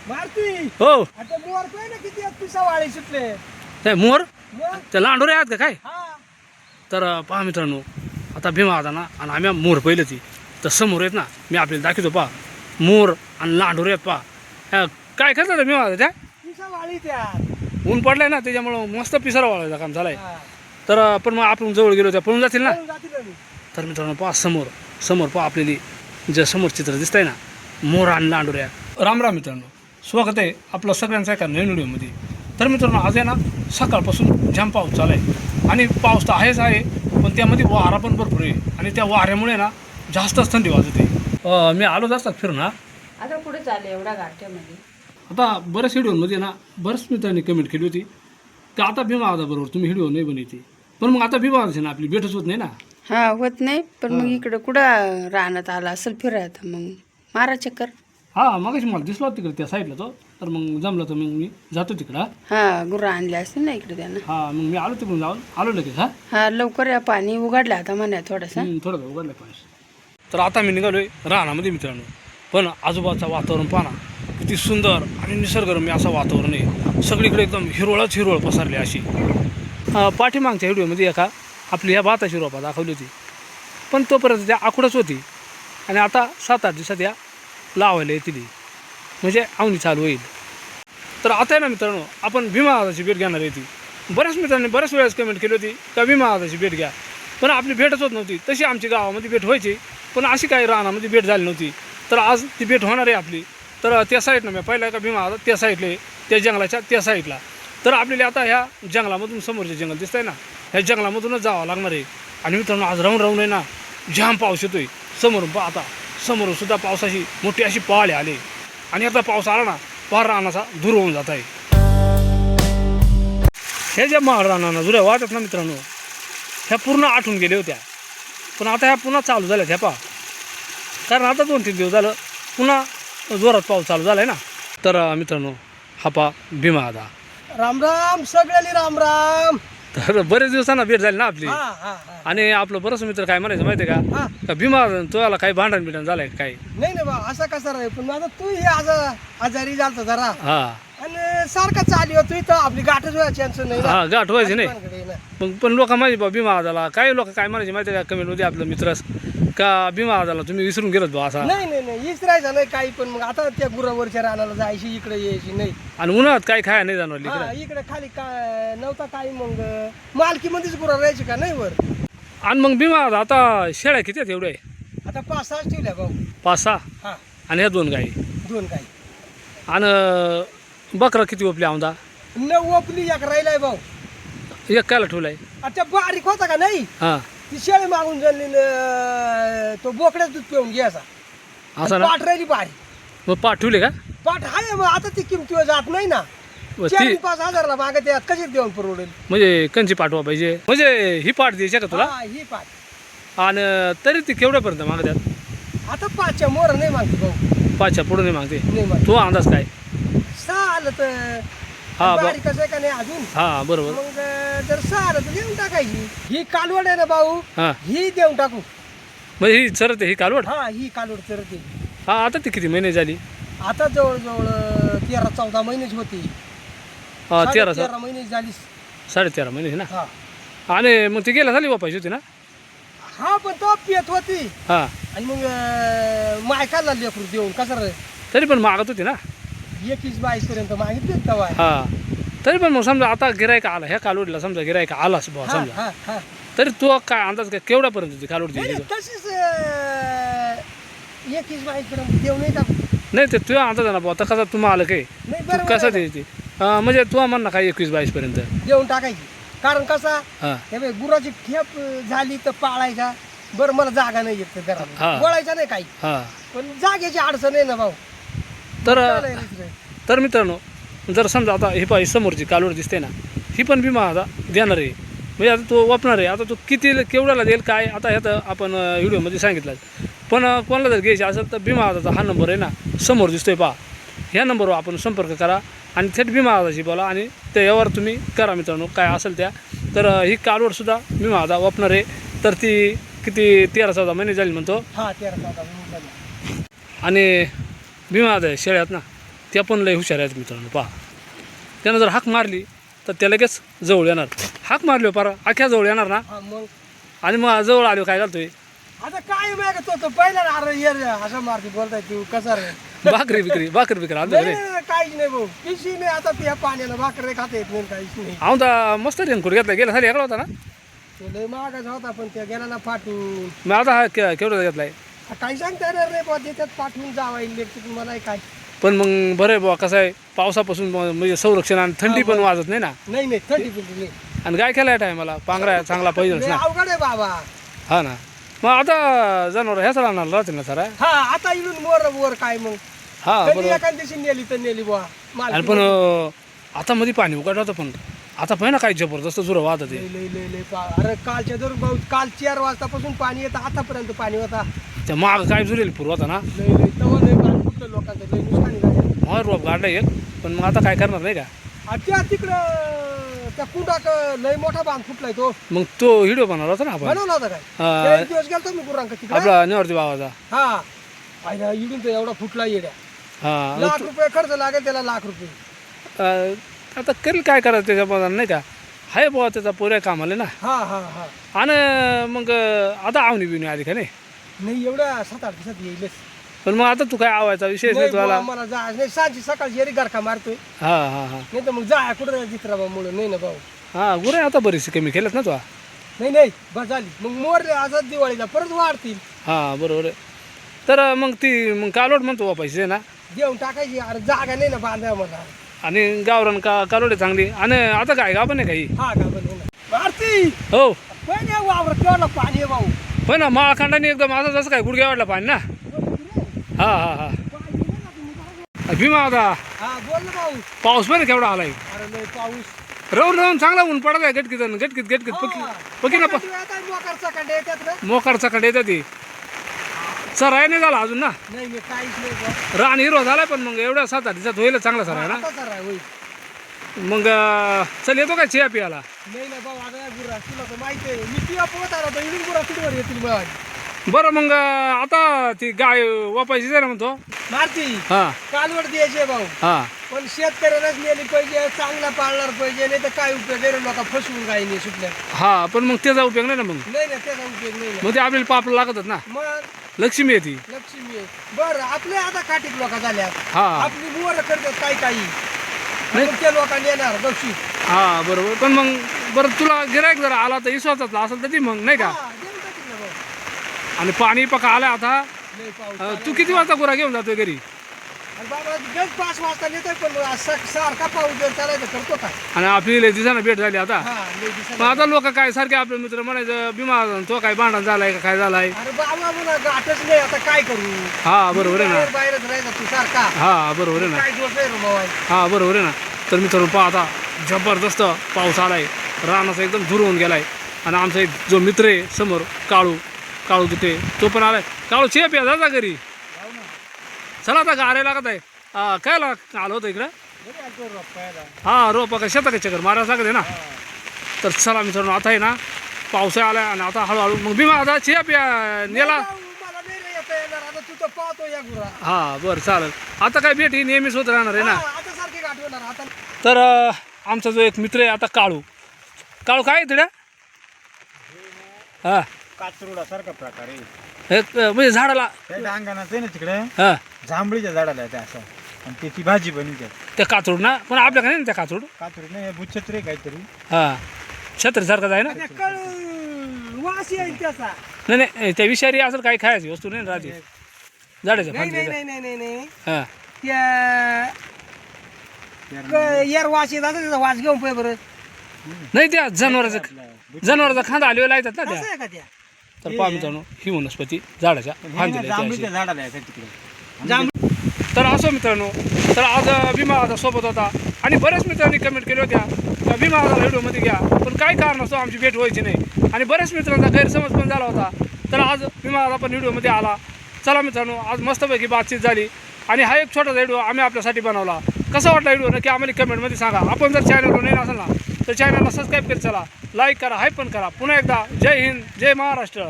मारती हो आता मोर काय ना किती पिसा वाळे सुटले ते मोर मग ते लांडोरे आहेत का काय हा तर पहा मित्रांनो आता भीमा आता ना आणि आम्ही मोर पहिलं ती तर समोर आहेत ना मी आपल्याला दाखवतो पहा मोर आणि लांडोरे आहेत पहा काय करतात भीमा आता त्या पिसा वाळी त्यात ऊन पडलंय ना त्याच्यामुळं मस्त पिसारा वाळायचं काम झालंय हा. तर पण मग आपण जवळ गेलो त्या पळून जातील ना पळून जातील ना मी. तर मित्रांनो पहा समोर समोर पहा आपल्याली जे समोर चित्र दिसतंय ना मोर आणि लांडोऱ्या राम राम मित्रांनो स्वागत आहे आपलं सगळ्यांचं एका नवीन व्हिडिओमध्ये तर मित्रांनो आज आहे ना सकाळपासून जाम पाऊस चालू आहे आणि पाऊस तर आहेच आहे पण त्यामध्ये वारा पण भरपूर आहे आणि त्या वाऱ्यामुळे ना जास्तच थंडी वाजते मी आलो जास्त फिरून हा आता कुठे चालले एवढ्या गाठ्यामध्ये आता बऱ्याच व्हिडिओमध्ये ना बऱ्याच मित्रांनी कमेंट केली होती की आता भीमा आदा बरोबर तुम्ही व्हिडिओ नाही बनवते पण मग आता भीमा आदाची ना आपली भेटच होत नाही ना हा होत नाही पण मग इकडं कुठं राहण्यात आला असेल फिरायला मग मारा चक्कर हा मगाशी मला दिसला होता तिकडे त्या साईडला तो तर मग जमलं तर मग मी जातो तिकडं हा गुरं आणले असतील ना इकडे त्यानं हा मग मी आलो तिकडून जाऊन आलो लगेच हा हा लवकर या पाणी उघडलं आता म्हणा थोडंसं थोडं उघडलं पाहिजे तर आता मी निघालोय रानामध्ये मित्रांनो पण आजूबाजूचं वातावरण पाहा किती सुंदर आणि निसर्गरम्य असं वातावरण आहे सगळीकडे एकदम हिरवळच हिरवळ पसरली अशी पाठीमागच्या व्हिडिओमध्ये एका आपली ह्या भाताची रोपा दाखवली होती पण तोपर्यंत त्या आखुडच होती आणि आता 7-8 दिवसात या लावायला येतील म्हणजे आवणी चालू होईल तर आता आहे ना मित्रांनो आपण भीमा आदाची भेट घेणार आहे ती बऱ्याच मित्रांनी बऱ्याच वेळेस कमेंट केली होती का भीमा आदाची भेट घ्या पण आपली भेटच होत नव्हती तशी आमची गावामध्ये भेट व्हायची पण अशी काही रानामध्ये भेट झाली नव्हती तर आज ती भेट होणार आहे आपली तर त्या साईडनं मी पहिला का भीमा आदा त्या साईडला त्या जंगलाच्या त्या साईडला तर आपल्याला आता ह्या जंगलामधून समोरचे जंगल दिसतंय ना ह्या जंगलामधूनच जावं लागणार आहे आणि मित्रांनो आज राहून राहून आहे ना जाम पाऊस येतोय समोरून पाहता समोरून सुद्धा पावसाची मोठी अशी पहाडे आले आणि आता पाऊस आला ना पार रानाचा दूर होऊन जात आहे ह्या ज्या महाड रानांना जुऱ्या वाटत ना मित्रांनो ह्या पूर्ण आठवून गेल्या होत्या पण आता ह्या पुन्हा चालू झाल्या ह्या पहा कारण आता 2-3 दिवस झालं पुन्हा जोरात पाऊस चालू झाला आहे ना तर मित्रांनो हा पहा भीमा आदा राम राम सगळ्यांनी राम राम तर बरेच दिवसांना भेट झाली ना आपली हा हा हा आणि आपलं बरंच मित्र काय म्हणायचं माहिती आहे हा. का भीमा तुला काही भांडण बिंडण झालंय काय नाही ना बा असा कसा रे पण आता तू हे आज आजारी झालता जरा हा आणि सारखा चाली होतो इथं आपली गाठच व्हायची चान्स नाही ना. हा गाठ व्हायची नाही भानगड आहे ना. मग पण लोक माहिती बा भीमा आदाला काही लोक काय म्हणायचे माहिती आहे का कमेंट होते आपलं मित्रच का भीमा आदाला तुम्ही विसरून गेलात बा असा नाही नाही नाही इसरायचं नाही काही पण मग आता त्या गुरावरच्या रानाला जायची इकडे यायची नाही आणि उन्हाळ्यात काय खाया नाही जाणार हा इकडे इकडे खाली काय नव्हता काही मग मालकी मध्येच गुरा राहायची का नाही वर आणि मग भीमा आदा आता शेळ्या किती आहेत एवढे आता 5-6 ठेवल्या भाऊ 5-6 हा आणि ह्या 2 गाई 2 काही आणि बकरा किती ओपली औंदा 9 आपली एक राहिलाय भाऊ एक कायला ठेवलाय आता बारीक होता का नाही हा ती शेळी मागून झाली तो बोकड्याच दूध पिऊन घ्यायचा असं ना पाठ राहिली बारीक मग पाठ ठेवले का पाठ आहे मग आता ती किमतीवर जात नाही ना व ती 4-5 हजारला मागत यात कशी देऊन परवडेल म्हणजे कंची पाठवा पाहिजे म्हणजे ही पाठ द्यायची का तुला हा ही पाठ आणि तरी ती केवढ्यापर्यंत मागतात आता 5च्या मोर नाही मागते भाऊ 5च्या पुढे नाही मागते नाही मागते तो अंदाज काय 6 आलं तर हा बारीक कसं आहे का नाही अजून हा बरोबर मग जर 6 आलं तर देऊन टाकायची ही कालवड आहे ना भाऊ हा ही देऊन टाकू म्हणजे ही चरते ही कालवड हा ही कालवड चरते हा आता ती किती महिने झाली आता जवळजवळ 13-14 महिन्याची होती हा 13 13 महिन्याची झाली 13.5 महिने ना हा आणि मग ती गेल्या झाली वापायची होती ना हा पण तो पियत होती हा आणि मग मायकाला लेकरू देऊन कसं रे तरी पण मागत होती ना 21-22 पर्यंत मागितले तेव्हा हा तरी पण मग समजा आता गिरायक आला ह्या कालवडीला समजा गिरायक आलाच बुवा हा समजा हा हा तरी तो काय अंदाज काय केवढ्यापर्यंत होती कालवड नाही, द्यायची नाही, तशीच 21-22 पर्यंत देऊ नाही टाकू नाही ते तुझ्या अंदाज ना बुवा आता कसा तुम्हाला आलं काय नाही तू बरोबर कसं आहे द्यायची म्हणजे तू म्हण ना काय 21-22 पर्यंत ना. देऊन टाकायची कारण कसा हा हे बाई गुराची ठेप झाली तर पाळायचा बरं मला जागा नाही येत हा. घरात गोळायचा नाही काही हा पण जागेची अडचण आहे ना भाऊ तर चालेल रे. तर मित्रांनो जर समजा आता ही पाहिजे समोरची कालवड दिसते ना ही पण भीमा आता देणार आहे म्हणजे आता तो वापरणार आहे आता तो किती केवढ्याला देईल काय आता ह्यात आपण व्हिडिओमध्ये सांगितलं पण कोणाला जर घ्यायची असेल तर भीमा आदाचा हा नंबर आहे ना समोर दिसतोय पहा ह्या नंबरवर आपण संपर्क करा आणि थेट भीमा आदाशी बोला आणि त्यावर तुम्ही करा मित्रांनो काय असेल त्या तर ही कालवडसुद्धा भीमा आदा वापरणार आहे तर ती किती 13-14 महिने झाली म्हणतो हा 13-14 महिने झाले. आणि भीमा आदा शेळ्यात ना त्या पण लय हुशार आहेत मित्रांनो. पहा, त्यानं जर हाक मारली तर त्या लगेच जवळ येणार. हाक मारली पारा अख्ख्या जवळ येणार ना. हा, मग आणि मग जवळ आलो काय घालतोय आता काय माहिती तो पहिला अरे ये रे, असं मारती बोलताय तू कसा रे. भाकरी बिकरी आणतो नाही रे. नाही, काहीच नाही भाऊ, पिशी नाही. आता त्या पाण्याला भाकर खाता येत नाही, काहीच नाही. आहो तर मस्त रेनकोट घेतला गेला खाली वेगळा होता ना. तो लय महागाचा होता पण त्या गेला ना फाटून. मग आता हा केवढा घेतलाय. काही सांगता येणार नाही बुवा, त्याच्यात पाठवून जावा इलेक्ट्रिक मला काय. पण मग बरं आहे बुवा, कसं आहे पावसापासून म्हणजे संरक्षण आणि थंडी पण वाजत नाही ना. नाही नाही, थंडी बिंडी नाही. आणि काय केलाय टायमाला पांघरा चांगला पाहिजेच लय ना. अवघड आहे बाबा. हा ना. मग आता जनावर ह्याच राहणार राहतील ना सर. हा आता इथून वर काय मग हा कधी बरोबर. एखाद दिवशी नेली तर नेली बुवा आणि पण आता मध्ये पाणी उघड होतं पण आता पाहिजे ना काय जबरदस्त जुरं वाहत ते. लय लय लय लय अरे कालच्या दर भाऊ काल 4 वाजतापासून पाणी येतं, आतापर्यंत पाणी होता. त्या माग काय जुरेल पूर्व होता ना. लय लय तवा लय पाणी कुठलं लोकांचं लय नुकसानी झाली. मग रोप गाडला एक. पण मग आता काय करणार नाही का. आणि त्या तिकडं त्या कुंडाक लय मोठा बांध फुटलाय तो. मग तो व्हिडिओ बनवला होता ना आपण बनवला होता काय? हा. त्या एक दिवस गेलतो मी गुरांक तिकडे. आपला निवृत्ती बाबाचा. हा आयला इडून तर एवढा फुटला येड्या. हा लाख रुपये खर्च लागेल त्याला, लाख रुपये. आता करेल काय करायचं त्याच्या नाही का. हाय बुवा त्याचा पोऱ्या कामाला ना. हा हा हा आणि मग आता आवणी बिवणी आली का नाही. नाही एवढ्या 7-8 दिवसात येईलच. पण मग आता तू काय आवायचा विषय नाही नाही तुला. बुवा, मला जा नाही, सांची सकाळची येरी गारखा मारतोय. हा हा हा नाही तर मग जा कुठं जित्रा मुळे नाही ना भाऊ. हा गुरे आता बरीचशी कमी केल्यात ना तू. नाही नाही बस झाली मग मोर आजच दिवाळीला परत वाढतील. हा बरोबर आहे. तर मग ती मग कालोड म्हणतो पैसे ना. देऊन टाकायची. अरे जागा नाही ना बांधा मला. आणि गावरान कालोड आहे चांगली. आणि आता काय गाव पण आहे काही. हा का पण मारती हो पहिले वावर केवढं पाणी आहे भाऊ. हो ना माळखंडाने एकदम आता जसं काय गुडघ्या वाटला पाणी ना. हा हा हा भीमा आता हा बोल ना भाऊ. पाऊस पण केवढा आलाय. अरे लय पाऊस. राहून राहून चांगला ऊन पडत आहे. गटकीत पकी पकी ना मोकरचा कंडे येतात ना. मोकारचा कडे येतात ती. सराय नाही झाला अजून ना. नाही नाही काहीच नाही बुवा. रान हिरो झालाय पण मग एवढ्या 7-8 दिवसात होईल चांगला सराय ना. आता सर होईल. मग चल येतो काय चिया पियाला. नाही ना भाऊ आता या गुरा तुला तर माहिती आहे मी तुला पोहत आला तर इडून गुरा कुठवर येतील बघ. बरं मग आता ती गाय वापायची आहे ना म्हणतो. मारती हा कालवड द्यायचे भाऊ. हा पण शेतकऱ्यालाच नेली पाहिजे, चांगला पाळणार पाहिजे. नाही तर काय उपयोग आहे रे, लोक फसवून गायने सुटल्या. हा पण मग त्याचा उपयोग नाही ना. मग नाही ना त्याचा उपयोग नाही ना. मग ते आपल्याला पापला लागतात ना. मग लक्ष्मी येते. लक्ष्मी आहे. बरं आपले आता काठीक लोक झाल्यात. हा आपली बुवर करतात काही मग त्या लोकांनी येणार गवशी. हा बरोबर. पण मग बरं तुला गिरायक जरा आला तर विश्वासातला असेल तर ती मग नाही का. हा, देऊन टाकील ना भाऊ. आणि पाणी पका आलं आता. लय पाऊस. तू किती वाजता गुरा घेऊन जातोय घरी. आणि बाबा गज 5 वाजता नेतोय पण सारखा पाऊस जर चालायचं करतो काय. आणि आपली लय दिवसानं भेट झाली आता. हा लय मग दिवसांनी. आता लोक काय सारखे आपले मित्र म्हणायचं भीमा तो काय भांडण झालाय का काय झालाय. अरे बाबा म्हणा गाठच नाही आता काय करू. हा बरोबर आहे ना. बाहेरच राहायचा तू सारखा. हा बरोबर आहे ना. काय दोष आहे रे भाऊ. हा बरोबर आहे ना. तर मित्रांनो पहा आता जबरदस्त पाऊस आलाय. रानाचा एकदम धुरवून गेलाय. आणि आमचा एक जो मित्र आहे समोर काळू तिथे तो पण आलाय. काळू चेप या जा घरी. चला आता गारे लागत आहे. काय आलं होतं इकडं. हा रोपा काय शेता काय चक्कर मारायला लागत आहे ना. तर चला मित्रांनो आता आहे ना पावसा आलाय आणि आता हळूहळू मग भीमा आता चेप या नेला. मला नाही रे येता येणार आता तू तर पाहतो या गुरा. हा बरं चालेल. आता काय भेट ही नेहमीच होत राहणार आहे ना. आता सारखी गाठ होणार आता. तर आमचा जो एक मित्र आहे आता काळू काय आहे तिकडे. हा काचरुडा सारखा प्रकार आहे. एक म्हणजे झाडाला त्या डांगणाचं आहे ना तिकडे हा जांभळीच्या झाडाला आहे त्या असं आणि त्याची भाजी बनवते. त्या काचूड ना. पण आपल्याकडे नाही ना त्या काचूड. काचरूड नाही बुच्छत्री काहीतरी. हा छत्रीसारखंच आहे ना. त्या वास येईल त्याचा. नाही नाही त्या विषारी असेल काही खायची वस्तू नाही ना राहते झाडाच्या नाही नाही फांदीला. नाही नाही नाही हा त्या यार वास येत आता त्याचा वास घेऊन पाय बरं. नाही त्या जनावराचा खांदा आलेला येतात ना त्या. कसं आहे का त्या. तर पहा मित्रांनो ही वनस्पती झाडाच्या फांदीला येते जांभळीच्या अशी. झाडाला आहे तिकडे. तर असं मित्रांनो तर आज भीमा आता सोबत होता आणि बऱ्याच मित्रांनी कमेंट केल्या होत्या भीमा आता व्हिडिओमध्ये घ्या पण काय कारण असतो आमची भेट व्हायची नाही आणि बऱ्याच मित्रांचा गैरसमज पण झाला होता. तर आज भीमा आता पण व्हिडिओमध्ये आला. चला मित्रांनो आज मस्तपैकी बातचीत झाली आणि हा एक छोटासा व्हिडिओ आम्ही आपल्यासाठी बनवला. कसा वाटला व्हिडिओ नक्की आम्हाला कमेंटमध्ये सांगा. आपण जर चॅनलवर नाही असेल ना तर चॅनलला सबस्क्राईब करत चला, लाईक करा, हाईप पण करा. पुन्हा एकदा जय हिंद, जय महाराष्ट्र.